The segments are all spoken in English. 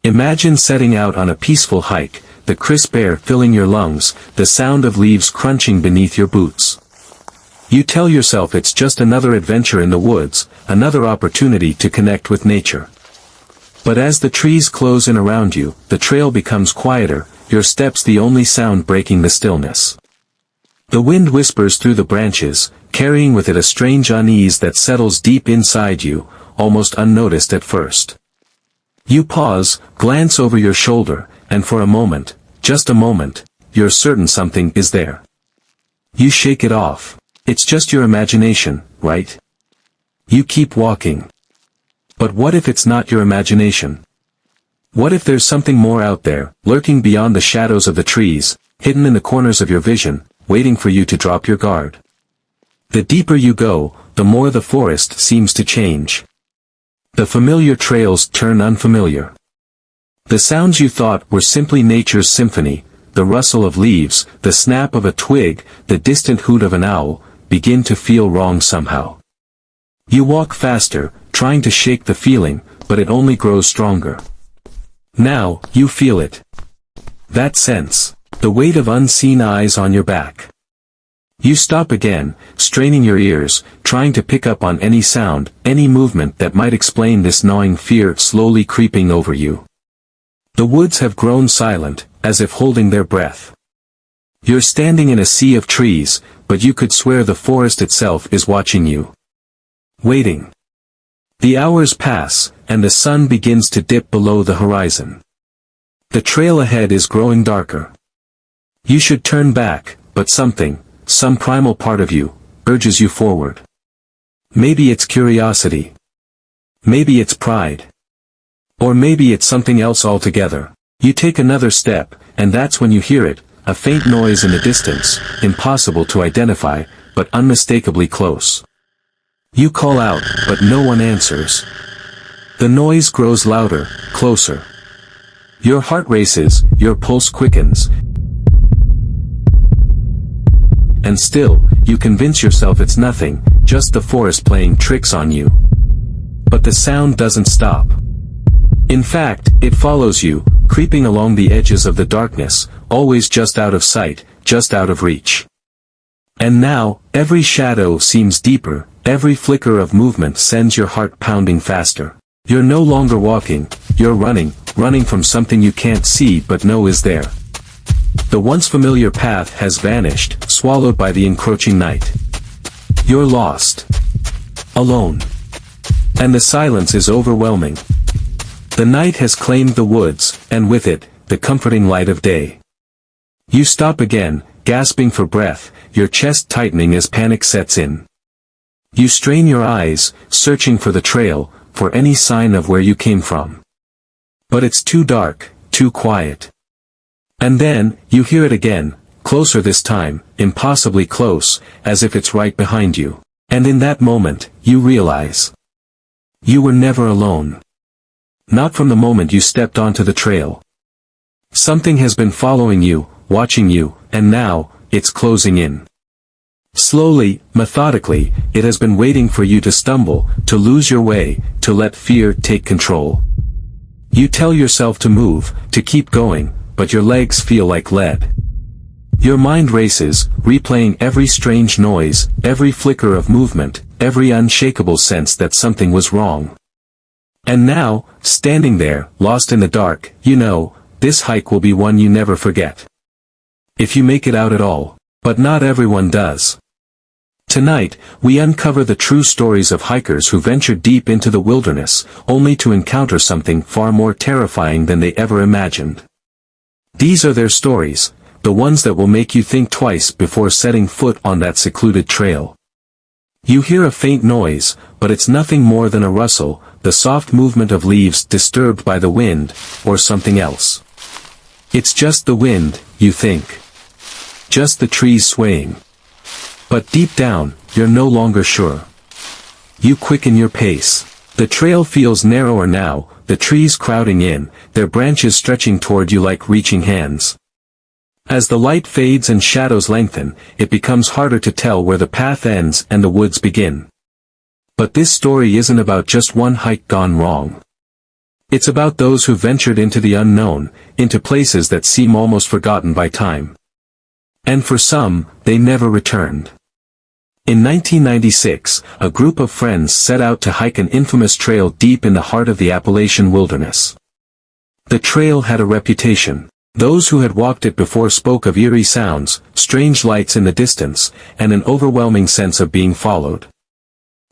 Imagine setting out on a peaceful hike, the crisp air filling your lungs, the sound of leaves crunching beneath your boots. You tell yourself it's just another adventure in the woods, another opportunity to connect with nature. But as the trees close in around you, the trail becomes quieter, your steps the only sound breaking the stillness. The wind whispers through the branches, carrying with it a strange unease that settles deep inside you, almost unnoticed at first. You pause, glance over your shoulder, and for a moment, just a moment, you're certain something is there. You shake it off. It's just your imagination, right? You keep walking. But what if it's not your imagination? What if there's something more out there, lurking beyond the shadows of the trees, hidden in the corners of your vision, waiting for you to drop your guard? The deeper you go, the more the forest seems to change. The familiar trails turn unfamiliar. The sounds you thought were simply nature's symphony, the rustle of leaves, the snap of a twig, the distant hoot of an owl, begin to feel wrong somehow. You walk faster, trying to shake the feeling, but it only grows stronger. Now, you feel it. That sense, the weight of unseen eyes on your back. You stop again, straining your ears, trying to pick up on any sound, any movement that might explain this gnawing fear slowly creeping over you. The woods have grown silent, as if holding their breath. You're standing in a sea of trees, but you could swear the forest itself is watching you. Waiting. The hours pass, and the sun begins to dip below the horizon. The trail ahead is growing darker. You should turn back, but some primal part of you, urges you forward. Maybe it's curiosity. Maybe it's pride. Or maybe it's something else altogether. You take another step, and that's when you hear it, a faint noise in the distance, impossible to identify, but unmistakably close. You call out, but no one answers. The noise grows louder, closer. Your heart races, your pulse quickens. And still, you convince yourself it's nothing, just the forest playing tricks on you. But the sound doesn't stop. In fact, it follows you, creeping along the edges of the darkness, always just out of sight, just out of reach. And now, every shadow seems deeper, every flicker of movement sends your heart pounding faster. You're no longer walking, you're running from something you can't see but know is there. The once familiar path has vanished, swallowed by the encroaching night. You're lost. Alone. And the silence is overwhelming. The night has claimed the woods, and with it, the comforting light of day. You stop again, gasping for breath, your chest tightening as panic sets in. You strain your eyes, searching for the trail, for any sign of where you came from. But it's too dark, too quiet. And then, you hear it again, closer this time, impossibly close, as if it's right behind you. And in that moment, you realize. You were never alone. Not from the moment you stepped onto the trail. Something has been following you, watching you, and now, it's closing in. Slowly, methodically, it has been waiting for you to stumble, to lose your way, to let fear take control. You tell yourself to move, to keep going, but your legs feel like lead. Your mind races, replaying every strange noise, every flicker of movement, every unshakable sense that something was wrong. And now, standing there, lost in the dark, you know, this hike will be one you never forget. If you make it out at all. But not everyone does. Tonight, we uncover the true stories of hikers who ventured deep into the wilderness, only to encounter something far more terrifying than they ever imagined. These are their stories, the ones that will make you think twice before setting foot on that secluded trail. You hear a faint noise, but it's nothing more than a rustle, the soft movement of leaves disturbed by the wind, or something else. It's just the wind, you think. Just the trees swaying. But deep down, you're no longer sure. You quicken your pace. The trail feels narrower now, the trees crowding in, their branches stretching toward you like reaching hands. As the light fades and shadows lengthen, it becomes harder to tell where the path ends and the woods begin. But this story isn't about just one hike gone wrong. It's about those who ventured into the unknown, into places that seem almost forgotten by time. And for some, they never returned. In 1996, a group of friends set out to hike an infamous trail deep in the heart of the Appalachian wilderness. The trail had a reputation. Those who had walked it before spoke of eerie sounds, strange lights in the distance, and an overwhelming sense of being followed.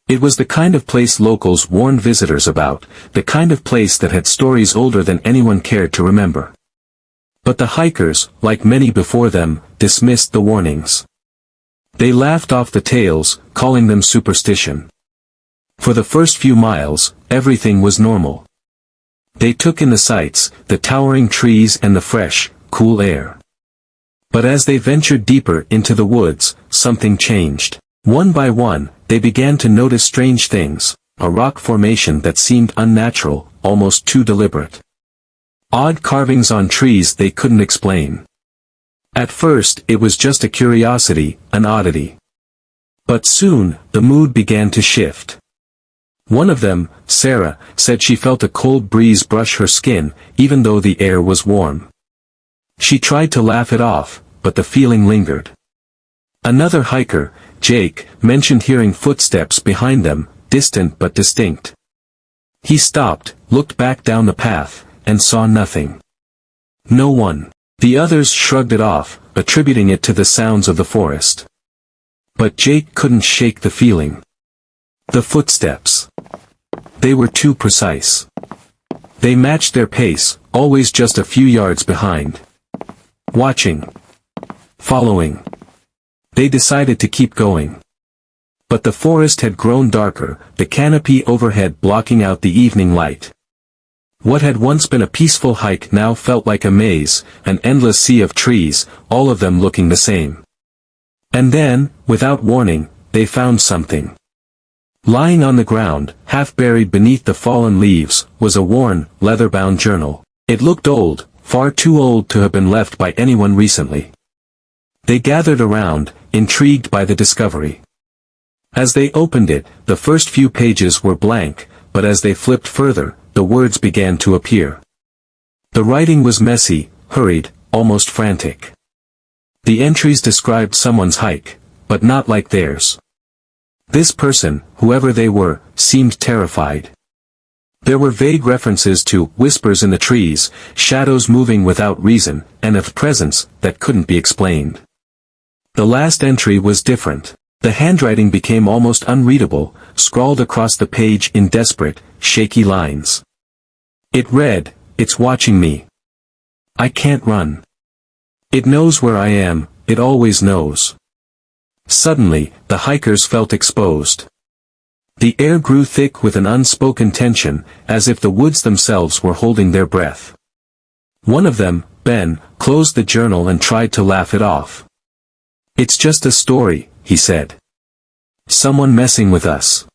It was the kind of place locals warned visitors about, the kind of place that had stories older than anyone cared to remember. But the hikers, like many before them, dismissed the warnings. They laughed off the tales, calling them superstition. For the first few miles, everything was normal. They took in the sights, the towering trees and the fresh, cool air. But as they ventured deeper into the woods, something changed. One by one, they began to notice strange things, a rock formation that seemed unnatural, almost too deliberate. Odd carvings on trees they couldn't explain. At first, it was just a curiosity, an oddity. But soon, the mood began to shift. One of them, Sarah, said she felt a cold breeze brush her skin, even though the air was warm. She tried to laugh it off, but the feeling lingered. Another hiker, Jake, mentioned hearing footsteps behind them, distant but distinct. He stopped, looked back down the path, and saw nothing. No one. The others shrugged it off, attributing it to the sounds of the forest. But Jake couldn't shake the feeling. The footsteps. They were too precise. They matched their pace, always just a few yards behind. Watching. Following. They decided to keep going. But the forest had grown darker, the canopy overhead blocking out the evening light. What had once been a peaceful hike now felt like a maze, an endless sea of trees, all of them looking the same. And then, without warning, they found something. Lying on the ground, half buried beneath the fallen leaves, was a worn, leather-bound journal. It looked old, far too old to have been left by anyone recently. They gathered around, intrigued by the discovery. As they opened it, the first few pages were blank, but as they flipped further, the words began to appear. The writing was messy, hurried, almost frantic. The entries described someone's hike, but not like theirs. This person, whoever they were, seemed terrified. There were vague references to whispers in the trees, shadows moving without reason, and a presence that couldn't be explained. The last entry was different. The handwriting became almost unreadable, scrawled across the page in desperate, shaky lines. It read, "It's watching me. I can't run. It knows where I am, it always knows." Suddenly, the hikers felt exposed. The air grew thick with an unspoken tension, as if the woods themselves were holding their breath. One of them, Ben, closed the journal and tried to laugh it off. "It's just a story," he said. "Someone messing with us."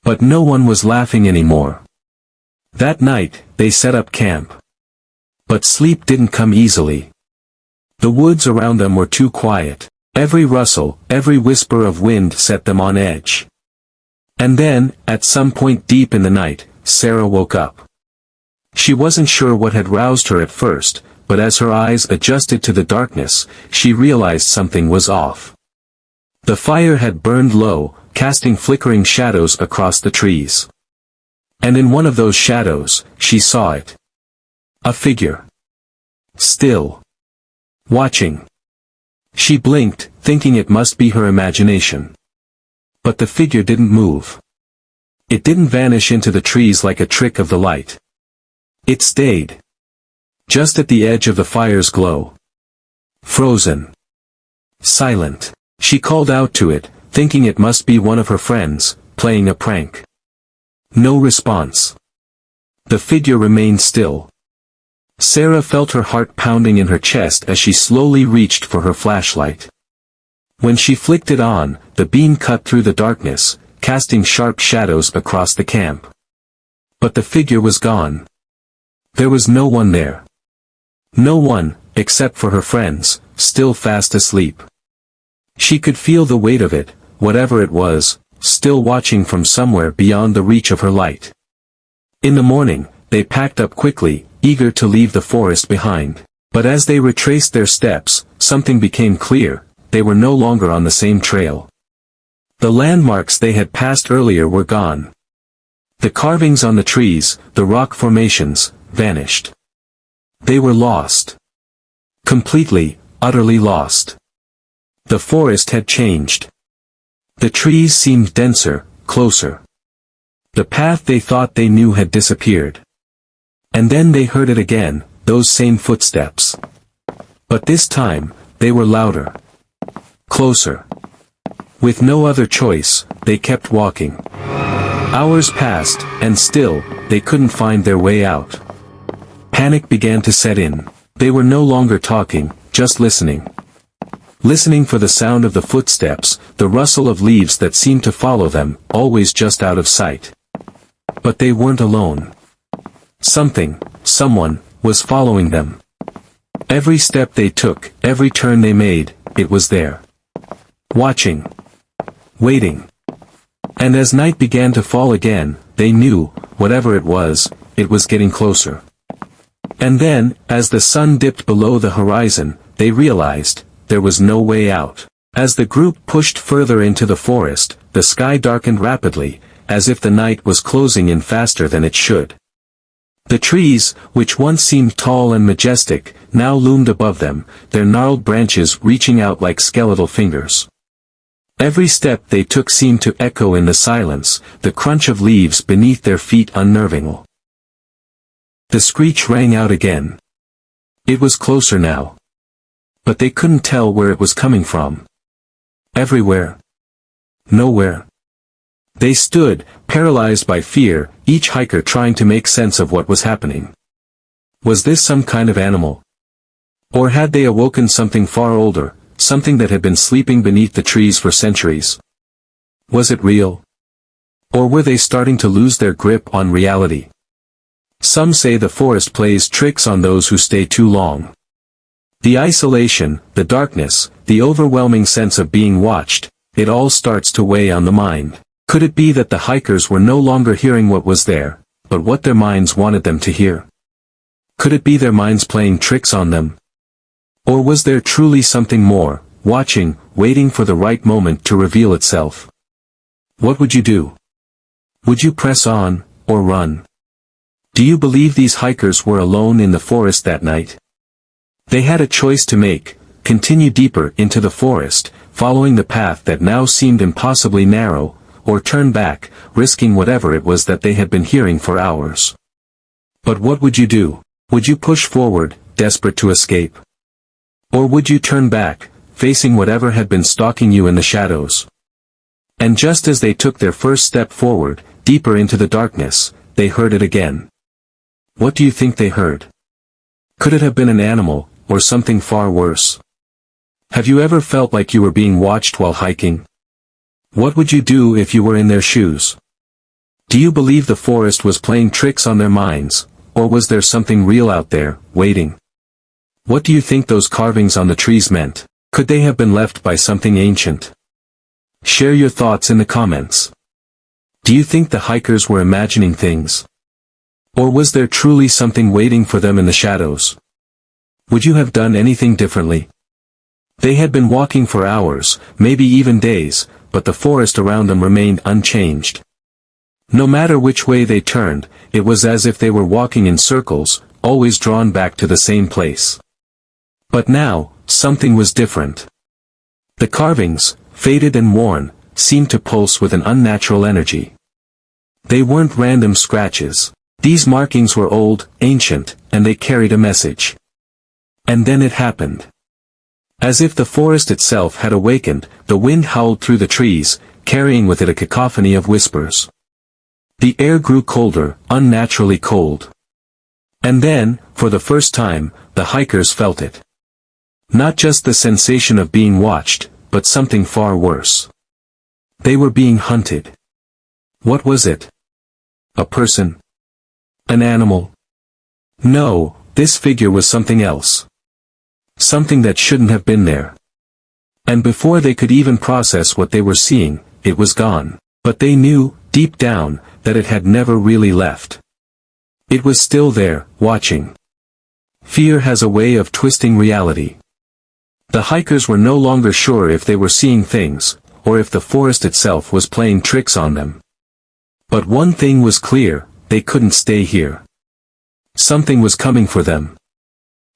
But no one was laughing anymore. That night, they set up camp. But sleep didn't come easily. The woods around them were too quiet. Every rustle, every whisper of wind set them on edge. And then, at some point deep in the night, Sarah woke up. She wasn't sure what had roused her at first, but as her eyes adjusted to the darkness, she realized something was off. The fire had burned low, casting flickering shadows across the trees. And in one of those shadows, she saw it. A figure. Still. Watching. She blinked, thinking it must be her imagination. But the figure didn't move. It didn't vanish into the trees like a trick of the light. It stayed. Just at the edge of the fire's glow. Frozen. Silent. She called out to it, thinking it must be one of her friends, playing a prank. No response. The figure remained still. Sarah felt her heart pounding in her chest as she slowly reached for her flashlight. When she flicked it on, the beam cut through the darkness, casting sharp shadows across the camp. But the figure was gone. There was no one there. No one, except for her friends, still fast asleep. She could feel the weight of it, whatever it was, still watching from somewhere beyond the reach of her light. In the morning, they packed up quickly, eager to leave the forest behind. But as they retraced their steps, something became clear: they were no longer on the same trail. The landmarks they had passed earlier were gone. The carvings on the trees, the rock formations, vanished. They were lost. Completely, utterly lost. The forest had changed. The trees seemed denser, closer. The path they thought they knew had disappeared. And then they heard it again, those same footsteps. But this time, they were louder. Closer. With no other choice, they kept walking. Hours passed, and still, they couldn't find their way out. Panic began to set in. They were no longer talking, just listening. Listening for the sound of the footsteps, the rustle of leaves that seemed to follow them, always just out of sight. But they weren't alone. Someone, was following them. Every step they took, every turn they made, it was there. Watching. Waiting. And as night began to fall again, they knew, whatever it was getting closer. And then, as the sun dipped below the horizon, they realized, there was no way out. As the group pushed further into the forest, the sky darkened rapidly, as if the night was closing in faster than it should. The trees, which once seemed tall and majestic, now loomed above them, their gnarled branches reaching out like skeletal fingers. Every step they took seemed to echo in the silence, the crunch of leaves beneath their feet unnerving. The screech rang out again. It was closer now. But they couldn't tell where it was coming from. Everywhere. Nowhere. They stood, paralyzed by fear, each hiker trying to make sense of what was happening. Was this some kind of animal? Or had they awoken something far older, something that had been sleeping beneath the trees for centuries? Was it real? Or were they starting to lose their grip on reality? Some say the forest plays tricks on those who stay too long. The isolation, the darkness, the overwhelming sense of being watched, it all starts to weigh on the mind. Could it be that the hikers were no longer hearing what was there, but what their minds wanted them to hear? Could it be their minds playing tricks on them? Or was there truly something more, watching, waiting for the right moment to reveal itself? What would you do? Would you press on, or run? Do you believe these hikers were alone in the forest that night? They had a choice to make: continue deeper into the forest, following the path that now seemed impossibly narrow, or turn back, risking whatever it was that they had been hearing for hours. But what would you do? Would you push forward, desperate to escape? Or would you turn back, facing whatever had been stalking you in the shadows? And just as they took their first step forward, deeper into the darkness, they heard it again. What do you think they heard? Could it have been an animal, or something far worse? Have you ever felt like you were being watched while hiking? What would you do if you were in their shoes? Do you believe the forest was playing tricks on their minds, or was there something real out there, waiting? What do you think those carvings on the trees meant? Could they have been left by something ancient? Share your thoughts in the comments. Do you think the hikers were imagining things? Or was there truly something waiting for them in the shadows? Would you have done anything differently? They had been walking for hours, maybe even days, but the forest around them remained unchanged. No matter which way they turned, it was as if they were walking in circles, always drawn back to the same place. But now, something was different. The carvings, faded and worn, seemed to pulse with an unnatural energy. They weren't random scratches. These markings were old, ancient, and they carried a message. And then it happened. As if the forest itself had awakened, the wind howled through the trees, carrying with it a cacophony of whispers. The air grew colder, unnaturally cold. And then, for the first time, the hikers felt it. Not just the sensation of being watched, but something far worse. They were being hunted. What was it? A person? An animal? No, this figure was something else. Something that shouldn't have been there. And before they could even process what they were seeing, it was gone. But they knew, deep down, that it had never really left. It was still there, watching. Fear has a way of twisting reality. The hikers were no longer sure if they were seeing things, or if the forest itself was playing tricks on them. But one thing was clear, they couldn't stay here. Something was coming for them.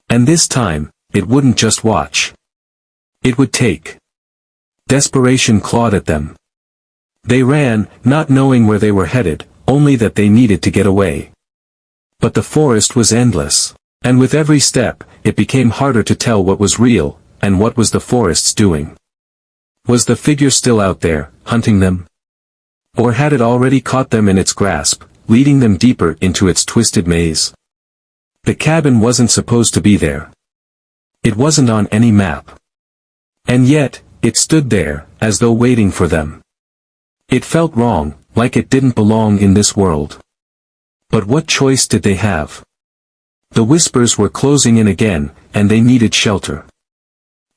And this time, it wouldn't just watch. It would take. Desperation clawed at them. They ran, not knowing where they were headed, only that they needed to get away. But the forest was endless. And with every step, it became harder to tell what was real, and what was the forest's doing. Was the figure still out there, hunting them? Or had it already caught them in its grasp, leading them deeper into its twisted maze? The cabin wasn't supposed to be there. It wasn't on any map. And yet, it stood there, as though waiting for them. It felt wrong, like it didn't belong in this world. But what choice did they have? The whispers were closing in again, and they needed shelter.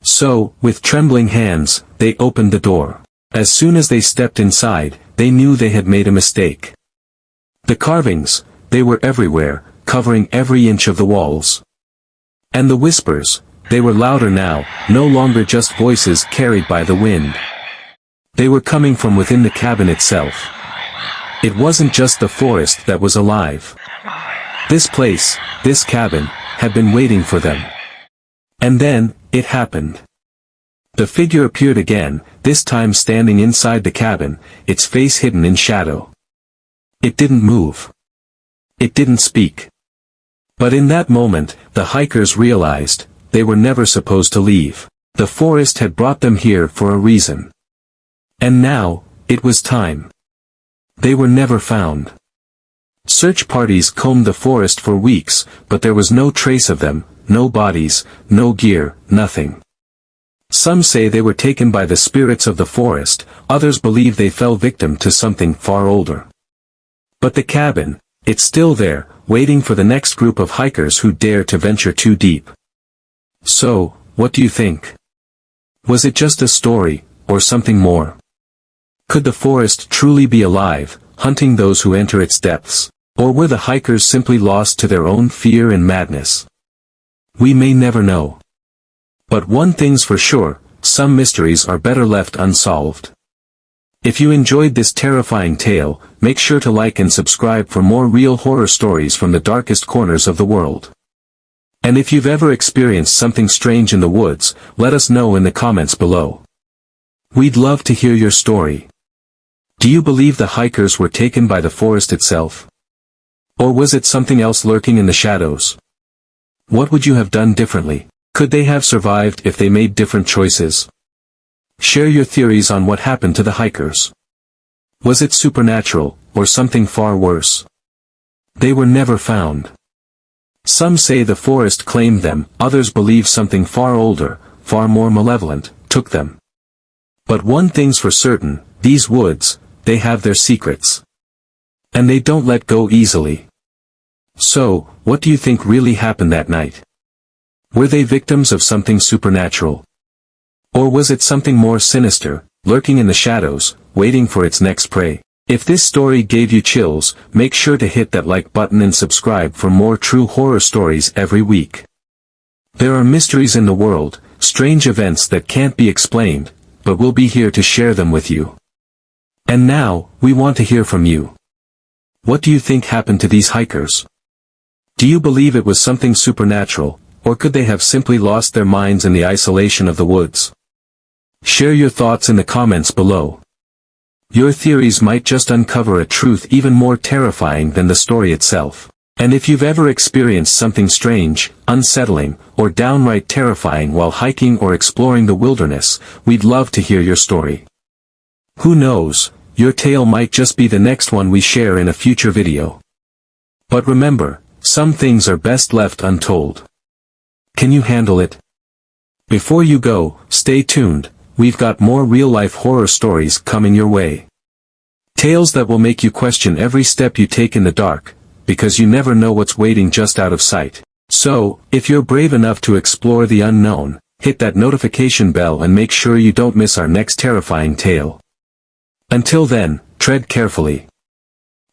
So, with trembling hands, they opened the door. As soon as they stepped inside, they knew they had made a mistake. The carvings, they were everywhere, covering every inch of the walls. And the whispers, they were louder now, no longer just voices carried by the wind. They were coming from within the cabin itself. It wasn't just the forest that was alive. This place, this cabin, had been waiting for them. And then, it happened. The figure appeared again, this time standing inside the cabin, its face hidden in shadow. It didn't move. It didn't speak. But in that moment, the hikers realized, they were never supposed to leave. The forest had brought them here for a reason. And now, it was time. They were never found. Search parties combed the forest for weeks, but there was no trace of them, no bodies, no gear, nothing. Some say they were taken by the spirits of the forest, others believe they fell victim to something far older. But the cabin, it's still there, waiting for the next group of hikers who dare to venture too deep. So, what do you think? Was it just a story, or something more? Could the forest truly be alive, hunting those who enter its depths? Or were the hikers simply lost to their own fear and madness? We may never know. But one thing's for sure, some mysteries are better left unsolved. If you enjoyed this terrifying tale, make sure to like and subscribe for more real horror stories from the darkest corners of the world. And if you've ever experienced something strange in the woods, let us know in the comments below. We'd love to hear your story. Do you believe the hikers were taken by the forest itself? Or was it something else lurking in the shadows? What would you have done differently? Could they have survived if they made different choices? Share your theories on what happened to the hikers. Was it supernatural, or something far worse? They were never found. Some say the forest claimed them, others believe something far older, far more malevolent, took them. But one thing's for certain, these woods, they have their secrets. And they don't let go easily. So, what do you think really happened that night? Were they victims of something supernatural? Or was it something more sinister, lurking in the shadows, waiting for its next prey? If this story gave you chills, make sure to hit that like button and subscribe for more true horror stories every week. There are mysteries in the world, strange events that can't be explained, but we'll be here to share them with you. And now, we want to hear from you. What do you think happened to these hikers? Do you believe it was something supernatural, or could they have simply lost their minds in the isolation of the woods? Share your thoughts in the comments below. Your theories might just uncover a truth even more terrifying than the story itself. And if you've ever experienced something strange, unsettling, or downright terrifying while hiking or exploring the wilderness, we'd love to hear your story. Who knows, your tale might just be the next one we share in a future video. But remember, some things are best left untold. Can you handle it? Before you go, stay tuned, we've got more real-life horror stories coming your way. Tales that will make you question every step you take in the dark, because you never know what's waiting just out of sight. So, if you're brave enough to explore the unknown, hit that notification bell and make sure you don't miss our next terrifying tale. Until then, tread carefully.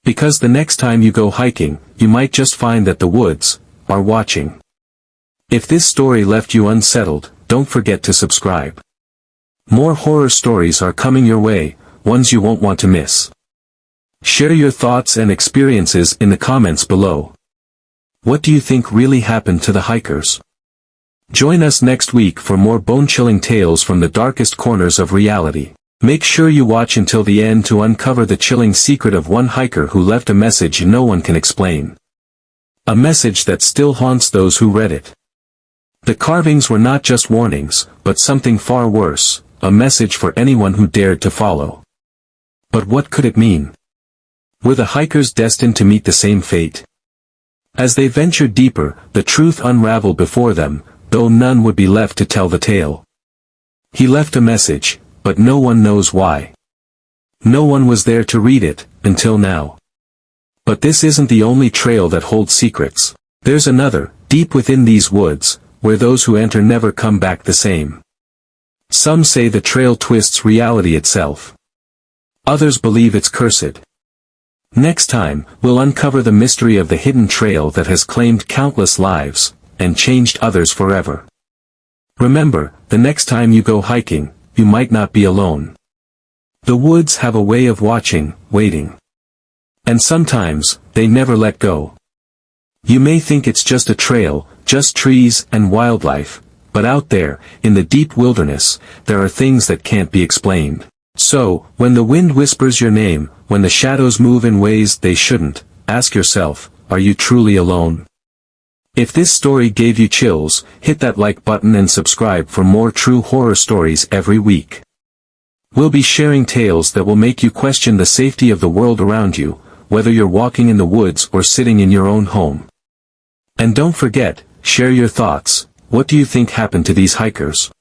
Because the next time you go hiking, you might just find that the woods are watching. If this story left you unsettled, don't forget to subscribe. More horror stories are coming your way, ones you won't want to miss. Share your thoughts and experiences in the comments below. What do you think really happened to the hikers? Join us next week for more bone-chilling tales from the darkest corners of reality. Make sure you watch until the end to uncover the chilling secret of one hiker who left a message no one can explain. A message that still haunts those who read it. The carvings were not just warnings, but something far worse, a message for anyone who dared to follow. But what could it mean? Were the hikers destined to meet the same fate? As they ventured deeper, the truth unraveled before them, though none would be left to tell the tale. He left a message, but no one knows why. No one was there to read it, until now. But this isn't the only trail that holds secrets. There's another, deep within these woods, where those who enter never come back the same. Some say the trail twists reality itself. Others believe it's cursed. Next time, we'll uncover the mystery of the hidden trail that has claimed countless lives, and changed others forever. Remember, the next time you go hiking, you might not be alone. The woods have a way of watching, waiting. And sometimes, they never let go. You may think it's just a trail, just trees and wildlife, but out there, in the deep wilderness, there are things that can't be explained. So, when the wind whispers your name, when the shadows move in ways they shouldn't, ask yourself, are you truly alone? If this story gave you chills, hit that like button and subscribe for more true horror stories every week. We'll be sharing tales that will make you question the safety of the world around you, whether you're walking in the woods or sitting in your own home. And don't forget, share your thoughts. What do you think happened to these hikers?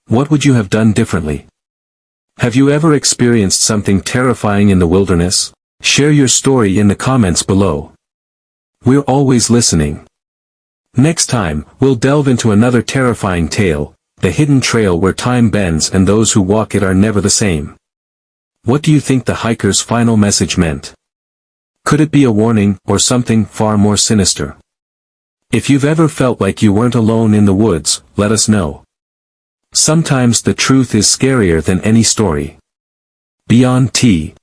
What would you have done differently? Have you ever experienced something terrifying in the wilderness? Share your story in the comments below. We're always listening. Next time, we'll delve into another terrifying tale, the hidden trail where time bends and those who walk it are never the same. What do you think the hiker's final message meant? Could it be a warning, or something far more sinister? If you've ever felt like you weren't alone in the woods, let us know. Sometimes the truth is scarier than any story. Beyond Tea.